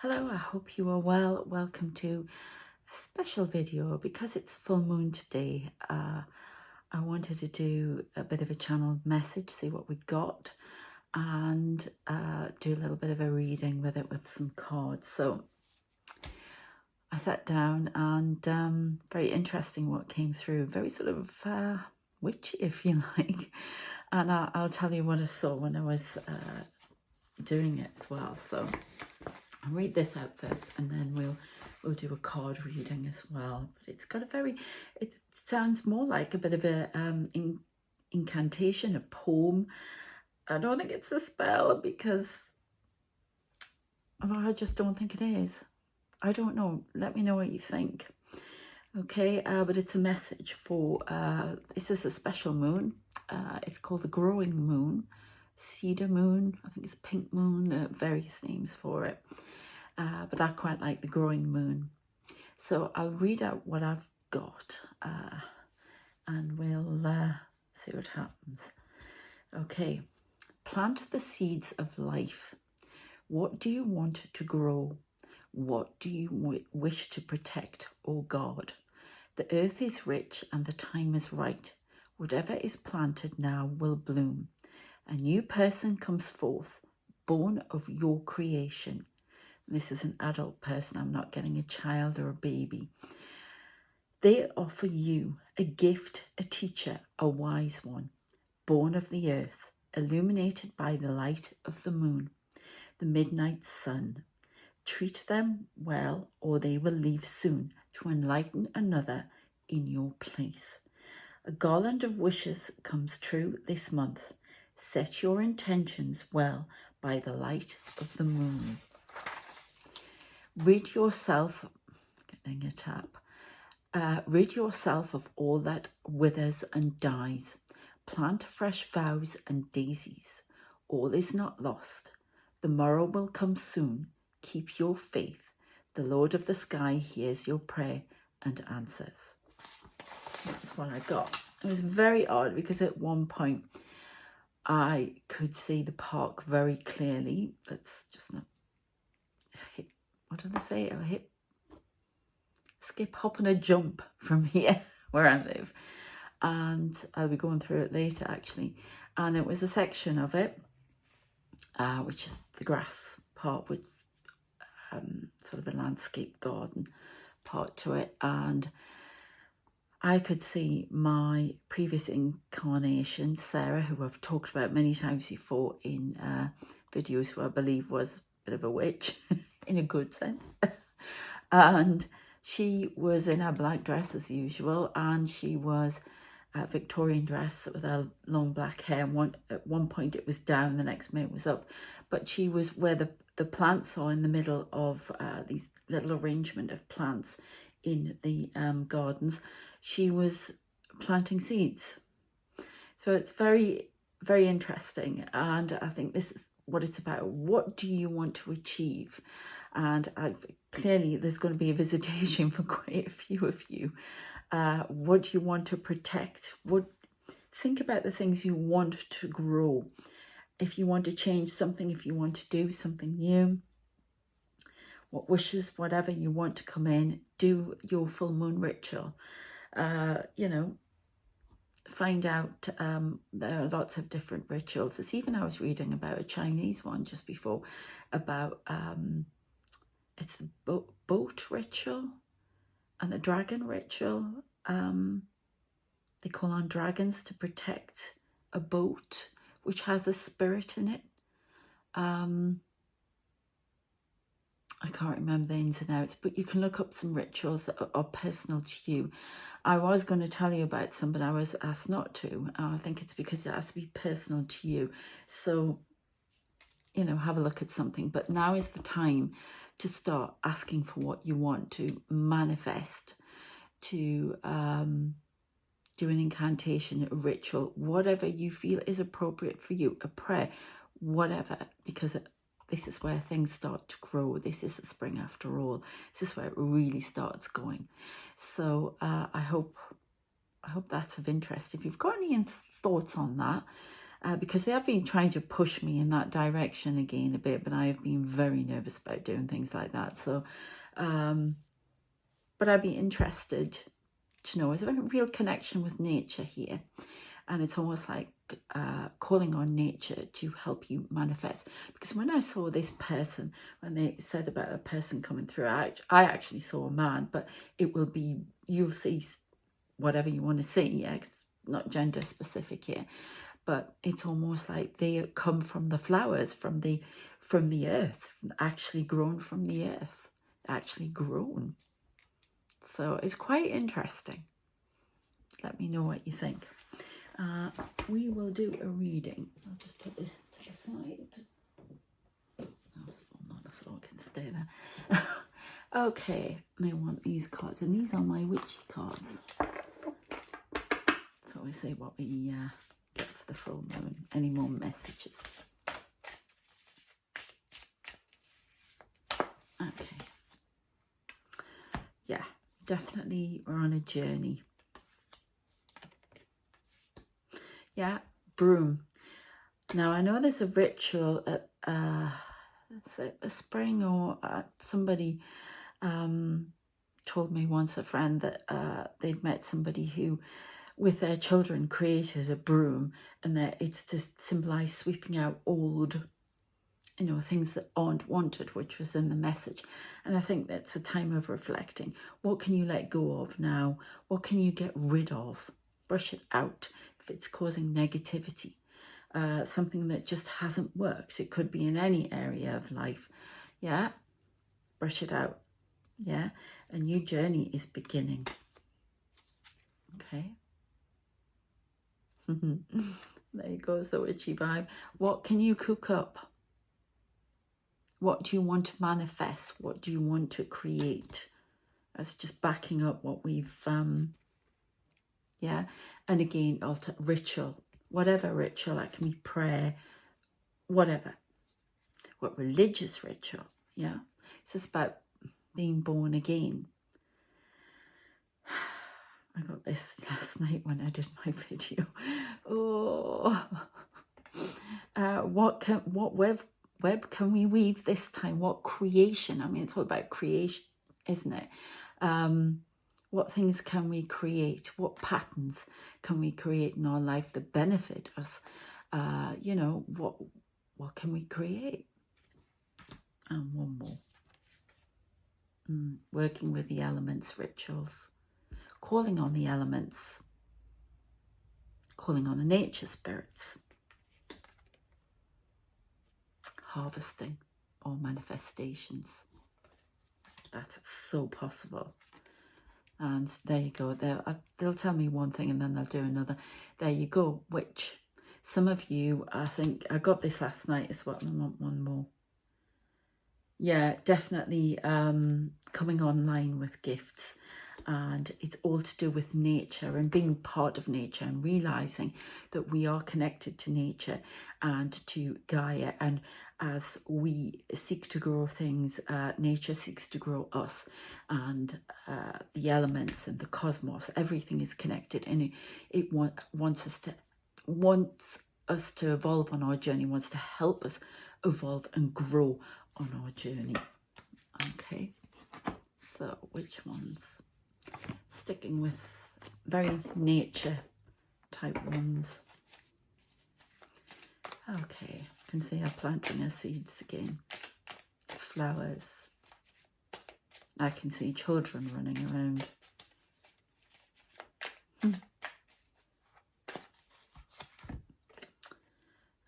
Hello, I hope you are well. Welcome to a special video because it's full moon today. I wanted to do a bit of a channeled message, see what we got, and do a little bit of a reading with it with some cards. So I sat down and very interesting what came through. Very sort of witchy, if you like. And I'll tell you what I saw when I was doing it as well. So I'll read this out first and then we'll do a card reading as well. But it's got it sounds more like a bit of a incantation, a poem. I don't think it's a spell because I just don't think it is. I don't know. Let me know what you think. Okay, but it's a message for, this is a special moon. It's called the growing moon, cedar moon, I think it's pink moon, there are various names for it. But I quite like the growing moon. So I'll read out what I've got and we'll see what happens. Okay, plant the seeds of life. What do you want to grow? What do you wish to protect or guard? The earth is rich and the time is right. Whatever is planted now will bloom. A new person comes forth, born of your creation. This is an adult person. I'm not getting a child or a baby. They offer you a gift, a teacher, a wise one, born of the earth, illuminated by the light of the moon, the midnight sun. Treat them well, or they will leave soon to enlighten another in your place. A garland of wishes comes true this month. Set your intentions well by the light of the moon. Rid yourself, getting it up, rid yourself of all that withers and dies. Plant fresh vows and daisies. All is not lost. The morrow will come soon. Keep your faith. The Lord of the sky hears your prayer and answers. That's what I got. It was very odd because at one point I could see the park very clearly. That's just not hip. What do they say? A hip, skip, hop and a jump from here where I live. And I'll be going through it later actually. And it was a section of it, which is the grass part with sort of a landscape garden part to it, and I could see my previous incarnation, Sarah, who I've talked about many times before in videos, who I believe was a bit of a witch in a good sense. And she was in her black dress as usual, and she was a Victorian dress with her long black hair. At one point it was down, the next minute it was up, but she was where the plants are in the middle of these little arrangement of plants in the gardens. She was planting seeds. So it's very, very interesting. And I think this is what it's about. What do you want to achieve? And clearly there's going to be a visitation for quite a few of you. What do you want to protect? Think about the things you want to grow. If you want to change something, if you want to do something new, what wishes, whatever you want to come in, do your full moon ritual. You know, find out, there are lots of different rituals. It's even, I was reading about a Chinese one just before about, it's the boat ritual and the dragon ritual. They call on dragons to protect a boat which has a spirit in it. I can't remember the ins and outs, but you can look up some rituals that are personal to you. I was going to tell you about some, but I was asked not to. I think it's because it has to be personal to you. So, you know, have a look at something. But now is the time to start asking for what you want, to manifest, to do an incantation, a ritual, whatever you feel is appropriate for you, a prayer, whatever, because this is where things start to grow. This is the spring after all. This is where it really starts going. So I hope that's of interest. If you've got any thoughts on that, because they have been trying to push me in that direction again a bit, but I have been very nervous about doing things like that. So, but I'd be interested to know, is there a real connection with nature here? And it's almost like calling on nature to help you manifest. Because when I saw this person, when they said about a person coming through, I actually saw a man, but it will be, you'll see whatever you want to see. Yeah, it's not gender specific here, but it's almost like they come from the flowers, from the earth, actually grown from the earth, actually grown. So it's quite interesting. Let me know what you think. We will do a reading. I'll just put this to the side. Oh, the floor can stay there. Okay, I want these cards, and these are my witchy cards. So we see what we get for the full moon. Any more messages? Okay. Yeah, definitely we're on a journey. Yeah, broom. Now, I know there's a ritual at the spring, or somebody told me once, a friend, that they'd met somebody who, with their children, created a broom, and that it's to symbolize sweeping out old, you know, things that aren't wanted, which was in the message. And I think that's a time of reflecting. What can you let go of now? What can you get rid of? Brush it out if it's causing negativity. Something that just hasn't worked. It could be in any area of life. Yeah, brush it out. Yeah, a new journey is beginning. Okay. There you go, the witchy vibe. What can you cook up? What do you want to manifest? What do you want to create? That's just backing up what we've, yeah. And again, altar, ritual, whatever ritual, that can be prayer, whatever. What religious ritual, yeah. It's just about being born again. I got this last night when I did my video. Oh, what web can we weave this time? What creation? I mean, it's all about creation, isn't it? What things can we create? What patterns can we create in our life that benefit us? You know, what can we create? And one more. Working with the elements, rituals. Calling on the elements. Calling on the nature spirits. Harvesting or manifestations. That's so possible. And there you go. They'll tell me one thing and then they'll do another. There you go. Which some of you, I think, I got this last night as well. I want one more. Yeah, definitely coming online with gifts. And it's all to do with nature and being part of nature and realizing that we are connected to nature and to Gaia. And as we seek to grow things, nature seeks to grow us, and the elements and the cosmos, everything is connected, and it wants us to evolve on our journey, wants to help us evolve and grow on our journey. Okay, so which ones? Sticking with very nature type ones. Okay, I can see I'm planting her seeds again. Flowers. I can see children running around.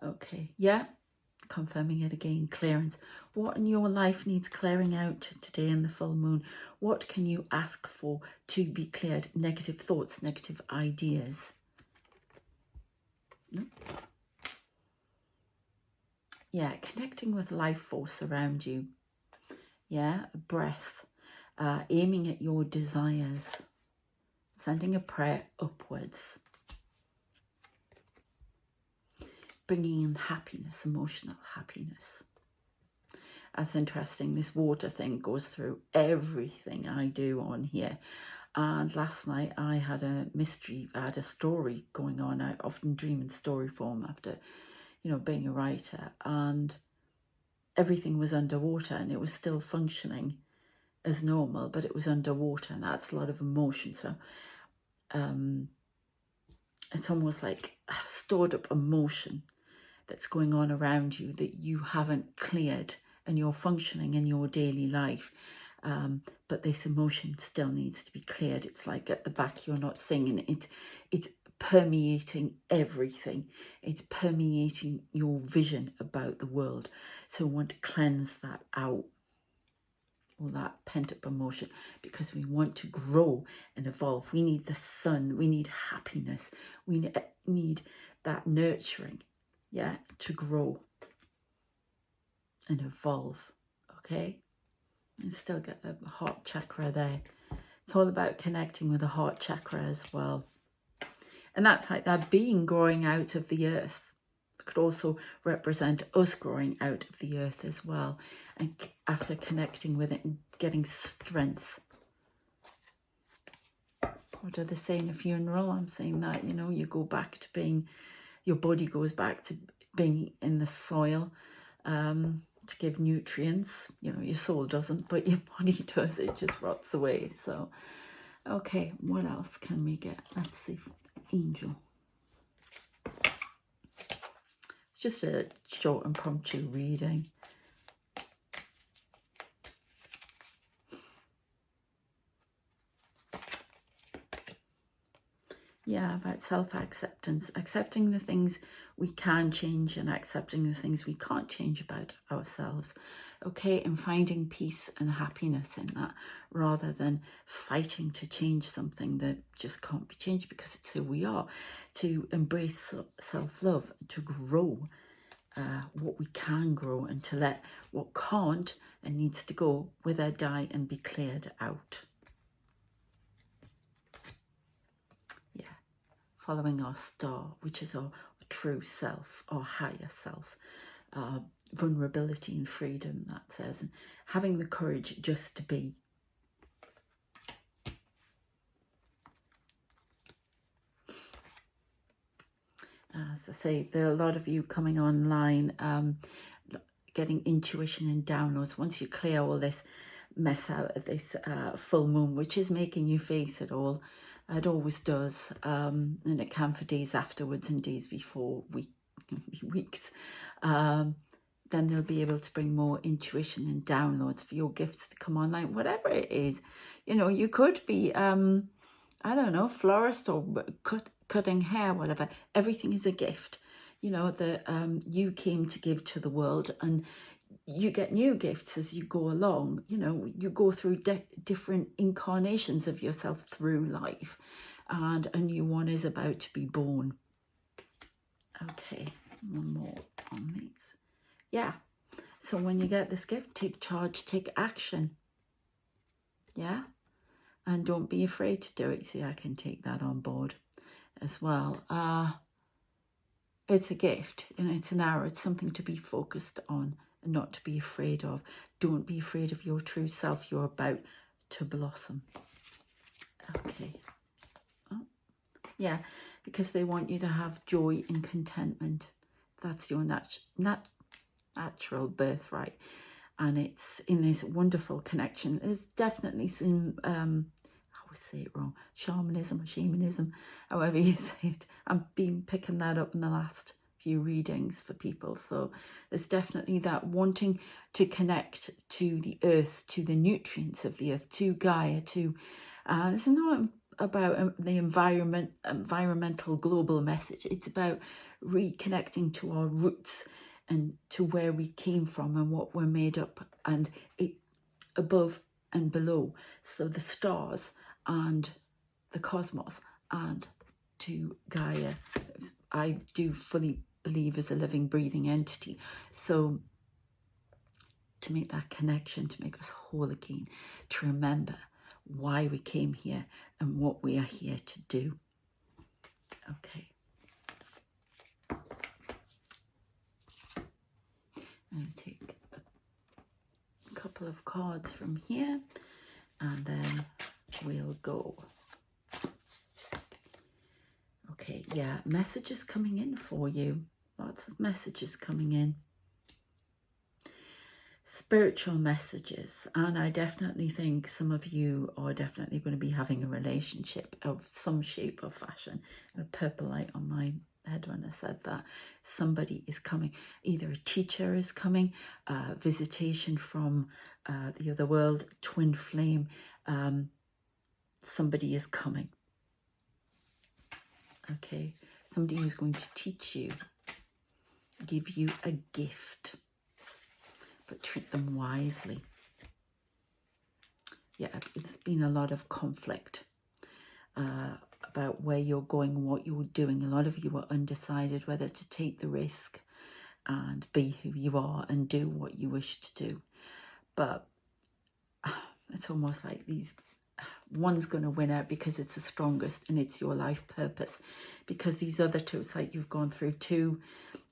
Okay, yeah, confirming it again, clearance. What in your life needs clearing out today in the full moon? What can you ask for to be cleared? Negative thoughts, negative ideas. Yeah, connecting with life force around you. Yeah, breath, aiming at your desires, sending a prayer upwards. Bringing in happiness, emotional happiness. That's interesting. This water thing goes through everything I do on here. And last night I had a story going on. I often dream in story form after, being a writer, and everything was underwater and it was still functioning as normal, but it was underwater, and that's a lot of emotion. So it's almost like stored up emotion that's going on around you that you haven't cleared, and you're functioning in your daily life. But this emotion still needs to be cleared. It's like at the back, you're not singing. It's permeating everything. It's permeating your vision about the world. So we want to cleanse that out, all that pent-up emotion, because we want to grow and evolve. We need the sun. We need happiness. We need that nurturing, to grow and evolve, okay? And still get the heart chakra there. It's all about connecting with the heart chakra as well. And that's like that being growing out of the earth. It could also represent us growing out of the earth as well. And after connecting with it and getting strength. What do they say in a funeral? I'm saying that, you go back to being, your body goes back to being in the soil, to give nutrients. Your soul doesn't, but your body does. It just rots away. So, okay, what else can we get? Let's see. Angel. It's just a short impromptu reading. Yeah, about self-acceptance, accepting the things we can change and accepting the things we can't change about ourselves, okay, and finding peace and happiness in that, rather than fighting to change something that just can't be changed because it's who we are, to embrace self-love, to grow what we can grow, and to let what can't and needs to go wither, die, and be cleared out. Following our star, which is our true self, our higher self, vulnerability and freedom, that says, and having the courage just to be. As I say, there are a lot of you coming online, getting intuition and downloads. Once you clear all this mess out of this full moon, which is making you face it all, it always does, and it can for days afterwards and days before, weeks. Then they'll be able to bring more intuition and downloads for your gifts to come online, whatever it is. You could be, I don't know, florist or cutting hair, whatever. Everything is a gift, that you came to give to the world, and you get new gifts as you go along. You go through different incarnations of yourself through life, and a new one is about to be born. Okay, one more on these. Yeah, so when you get this gift, take charge, take action. Yeah, and don't be afraid to do it. See, I can take that on board as well. It's a gift, it's an arrow. It's something to be focused on and not to be afraid of. Don't be afraid of your true self. You're about to blossom. Okay. Oh. Yeah, because they want you to have joy and contentment. That's your natural birthright. And it's in this wonderful connection. There's definitely some, I always say it wrong, shamanism, however you say it. I've been picking that up in the last few readings for people. So there's definitely that wanting to connect to the earth, to the nutrients of the earth, to Gaia, to it's not about the environmental global message. It's about reconnecting to our roots and to where we came from and what we're made up, and it above and below. So the stars and the cosmos, and to Gaia. I do fully believe as a living, breathing entity. So to make that connection, to make us whole again, to remember why we came here and what we are here to do. Okay. I'm going to take a couple of cards from here, and then we'll go. Okay, yeah, messages coming in for you. Lots of messages coming in. Spiritual messages. And I definitely think some of you are definitely going to be having a relationship of some shape or fashion. A purple light on my head when I said that. Somebody is coming. Either a teacher is coming, visitation from the other world, twin flame. Somebody is coming. Okay, somebody who's going to teach you, give you a gift, but treat them wisely. Yeah, it's been a lot of conflict about where you're going, what you're doing. A lot of you are undecided whether to take the risk and be who you are and do what you wish to do. But it's almost like one's going to win out because it's the strongest and it's your life purpose. Because these other two, it's like you've gone through 2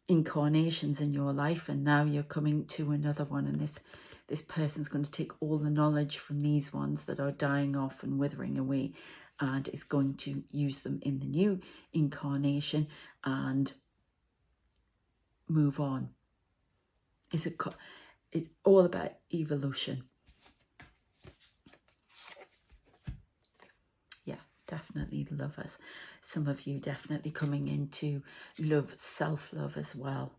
incarnations in your life and now you're coming to another one, and this person's going to take all the knowledge from these ones that are dying off and withering away and is going to use them in the new incarnation and move on. It's all about evolution. Definitely lovers. Some of you definitely coming into love, self-love as well.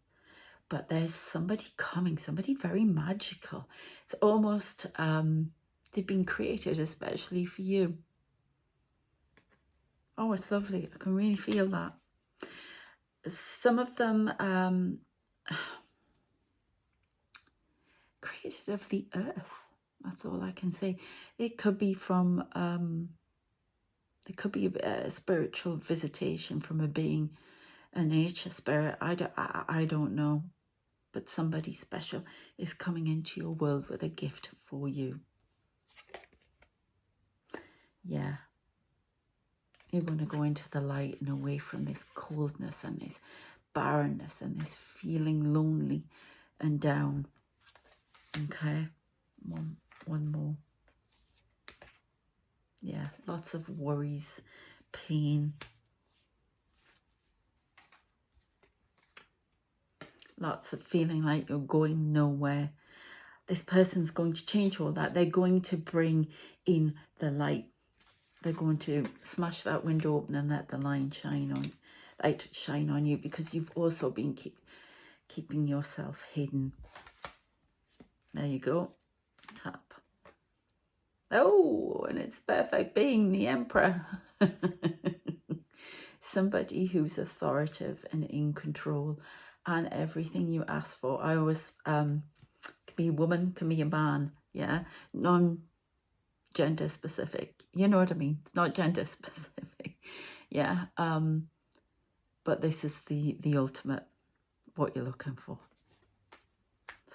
But there's somebody coming, somebody very magical. It's almost, they've been created especially for you. Oh, it's lovely. I can really feel that. Some of them created of the earth. That's all I can say. It could be from... There could be a spiritual visitation from a being, a nature spirit. I don't know. But somebody special is coming into your world with a gift for you. Yeah. You're going to go into the light and away from this coldness and this barrenness and this feeling lonely and down. Okay. One more. Yeah, lots of worries, pain. Lots of feeling like you're going nowhere. This person's going to change all that. They're going to bring in the light. They're going to smash that window open and let the light shine on you, because you've also been keeping yourself hidden. There you go. Tap. Oh, and it's perfect being the Emperor. Somebody who's authoritative and in control, and everything you ask for. I always, can be a woman, can be a man, yeah? Non-gender specific. You know what I mean? It's not gender specific, yeah? But this is the ultimate, what you're looking for.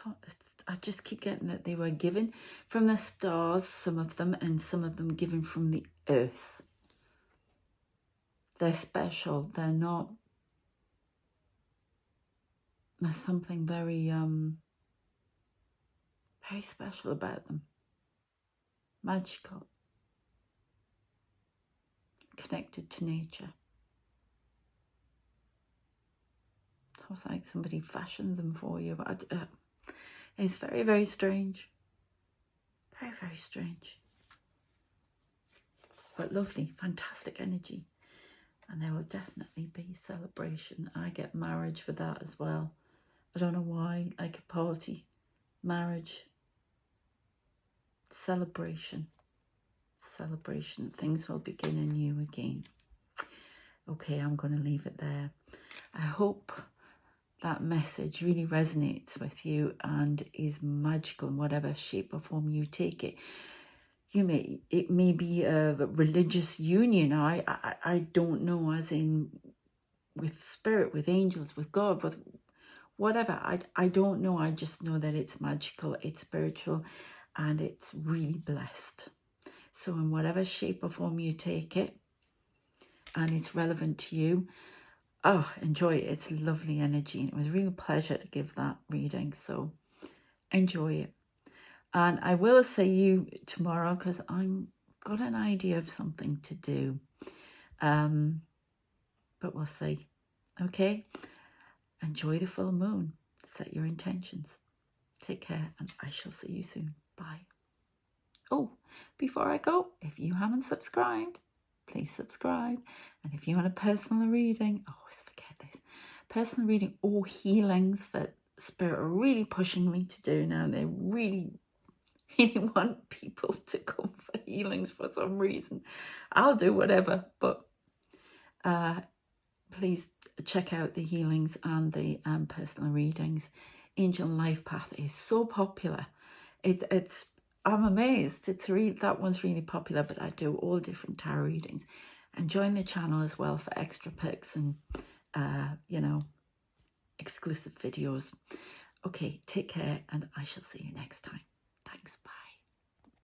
So I just keep getting that they were given from the stars, some of them, and some of them given from the earth. They're special. They're not... There's something very, very special about them. Magical. Connected to nature. It's almost like somebody fashioned them for you. But it's very, very strange. Very, very strange. But lovely, fantastic energy. And there will definitely be celebration. I get marriage for that as well. I don't know why, like a party, marriage, celebration. Celebration. Things will begin anew again. Okay, I'm going to leave it there. I hope that message really resonates with you and is magical in whatever shape or form you take it. It may be a religious union. I don't know, as in with spirit, with angels, with God, with whatever. I don't know. I just know that it's magical, it's spiritual, and it's really blessed. So in whatever shape or form you take it, and it's relevant to you, oh, enjoy it. It's lovely energy. And it was a real pleasure to give that reading. So enjoy it. And I will see you tomorrow, because I'm got an idea of something to do. But we'll see. Okay? Enjoy the full moon. Set your intentions. Take care, and I shall see you soon. Bye. Oh, before I go, if you haven't subscribed, please subscribe. And if you want a personal reading, I always forget this, personal reading or healings that Spirit are really pushing me to do now. They really want people to come for healings for some reason. I'll do whatever, but please check out the healings and the personal readings. Angel Life Path is so popular. It's I'm amazed. That one's really popular, but I do all different tarot readings. And join the channel as well for extra perks and exclusive videos. Okay, take care, and I shall see you next time. Thanks, bye.